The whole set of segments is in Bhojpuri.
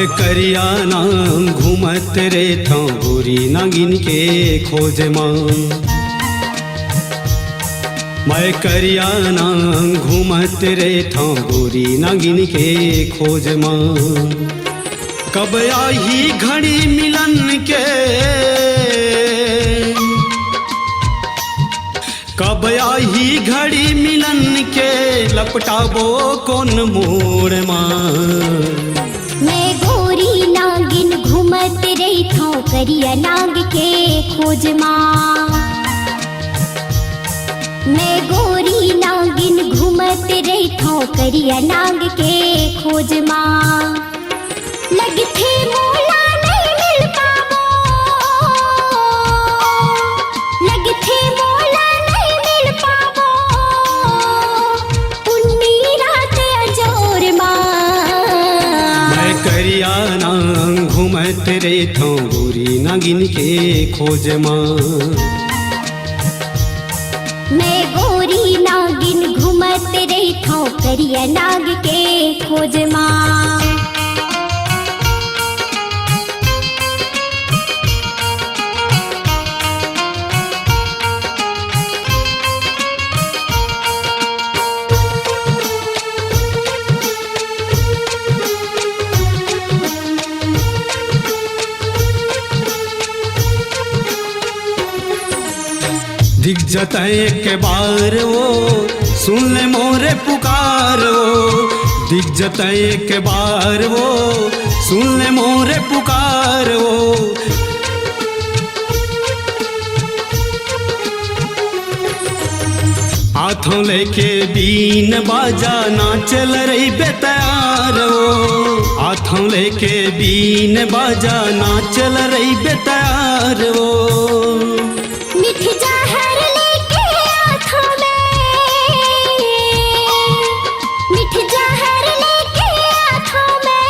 मैं करिया नाम घूमत रे था गोरी नागिन के खोज माँ। मैं करिया नाम घूमत रे था गोरी नागिन के खोज माँ। कब आई घड़ी मिलन के, कब आई घड़ी मिलन के, लपटाबो कौन मोड़ माँ। मैं गोरी नागिन घूमत रही था करिया नाग के खोज माँ। मैं गोरी नागिन घूमत रही था करिया नाग के खोज माँ। लगथे मोला नहीं मिल पावो, लगथे मोला नहीं मिल पावो, उन्नी रात अजोर माँ। मैं करिया नाम घूमत रे था गोरी नागिन के खोज माँ। मैं गोरी नागिन घूमत रही था करिया नाग के खोज माँ। दिख जाता एक बार वो सुन ले मोरे पुकार वो। दिख जाता एक बार वो सुन ले मोरे पुकार वो। हाथों लेके बीन बाजा नाचल रही बेतार वो। हाथों लेके बीन बाजा नाचल रही बेतार वो। मिठ जहर लेके हाथों में, मिठ जहर लेके हाथों में,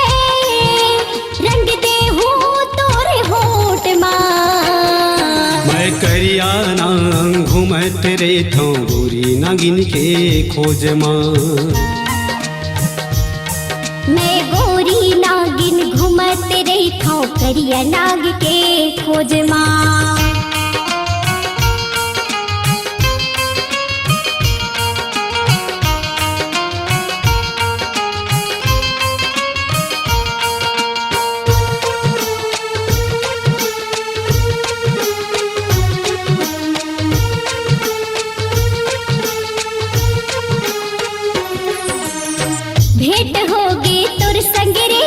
रंग दे हूँ तोरे होठ माँ। मैं करिया नाम घूमत रे था गोरी नागिन के खोज माँ। मैं गोरी नागिन घूमत रही था करिया नाग के खोज माँ। भेंट होगे तोर संग रे,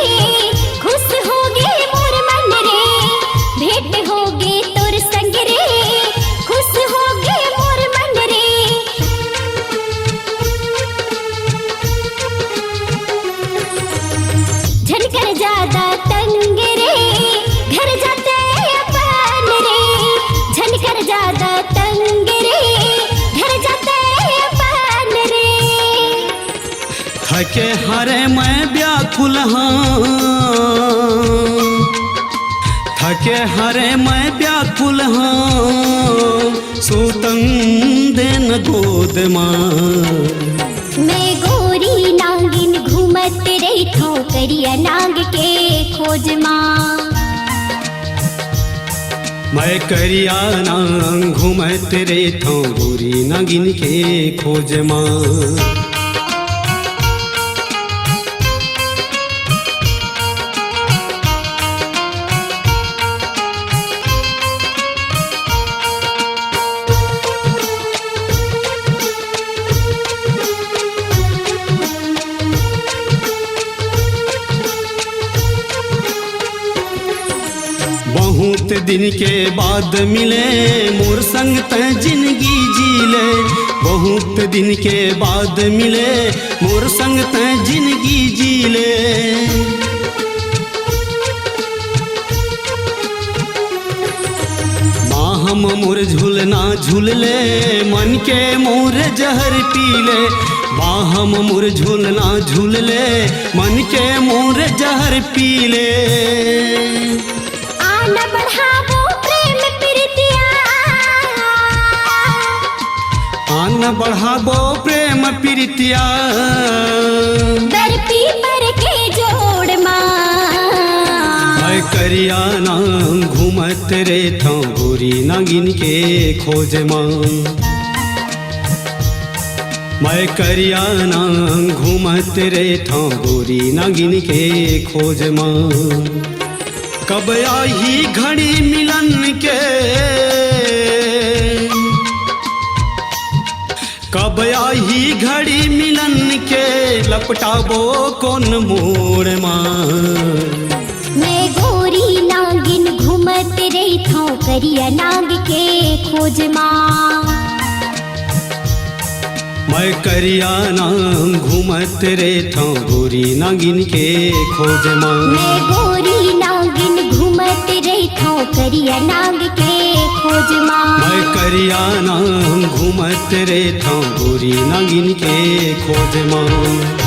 खुश होगे मोर मन रे। भेंट होगे तोर संग रे, खुश होगे मोर मन रे। झनकर ज्यादा तंग रे, घर जाते अपन रे। झनकर ज्यादा तंग रे, घर जाते अपन रे। थके हरे मैं व्याकुल हाँ, थके हरे मैं व्याकुल हाँ, सूतन देन गोद माँ। मैं गोरी नागिन घूमत रही था करिया नाग के खोज माँ। मैं करिया नाम घूमत रे था गोरी नागिन के खोज माँ। बहुत दिन के बाद मिले मोर संग तै जिंदगी जी ले। बहुत दिन के बाद मिले मोर संग तै जिंदगी जी ले। बाहम मोर झूलना झूल ले, मन के मोर जहर पी ले। बाहम मोर झूलना झूल ले, मन के मोर जहर पी ले। आना बढ़ावो प्रेम प्रीतिया, आना बढ़ावो प्रेम प्रीतिया। दर पी पर के जोड़ माँ। मैं करिया नाम घूमत रे था गोरी नागिन के खोज माँ। मैं करिया नाम घूमत रे था गोरी नागिन के खोज माँ। कब आई घड़ी मिलन के, कब आई घड़ी मिलन के लपटाबो कौन मोड़ माँ। मैं गोरी नागिन घूमत रही था करिया नाग के खोज माँ। मैं करिया नाम घूमत रे था गोरी नागिन के खोज माँ। मैं गोरी नागिन घूमत रही था करिया नाग के खोज माँ। मैं करिया नाम घूमत रे था गोरी नागिन के खोज माँ।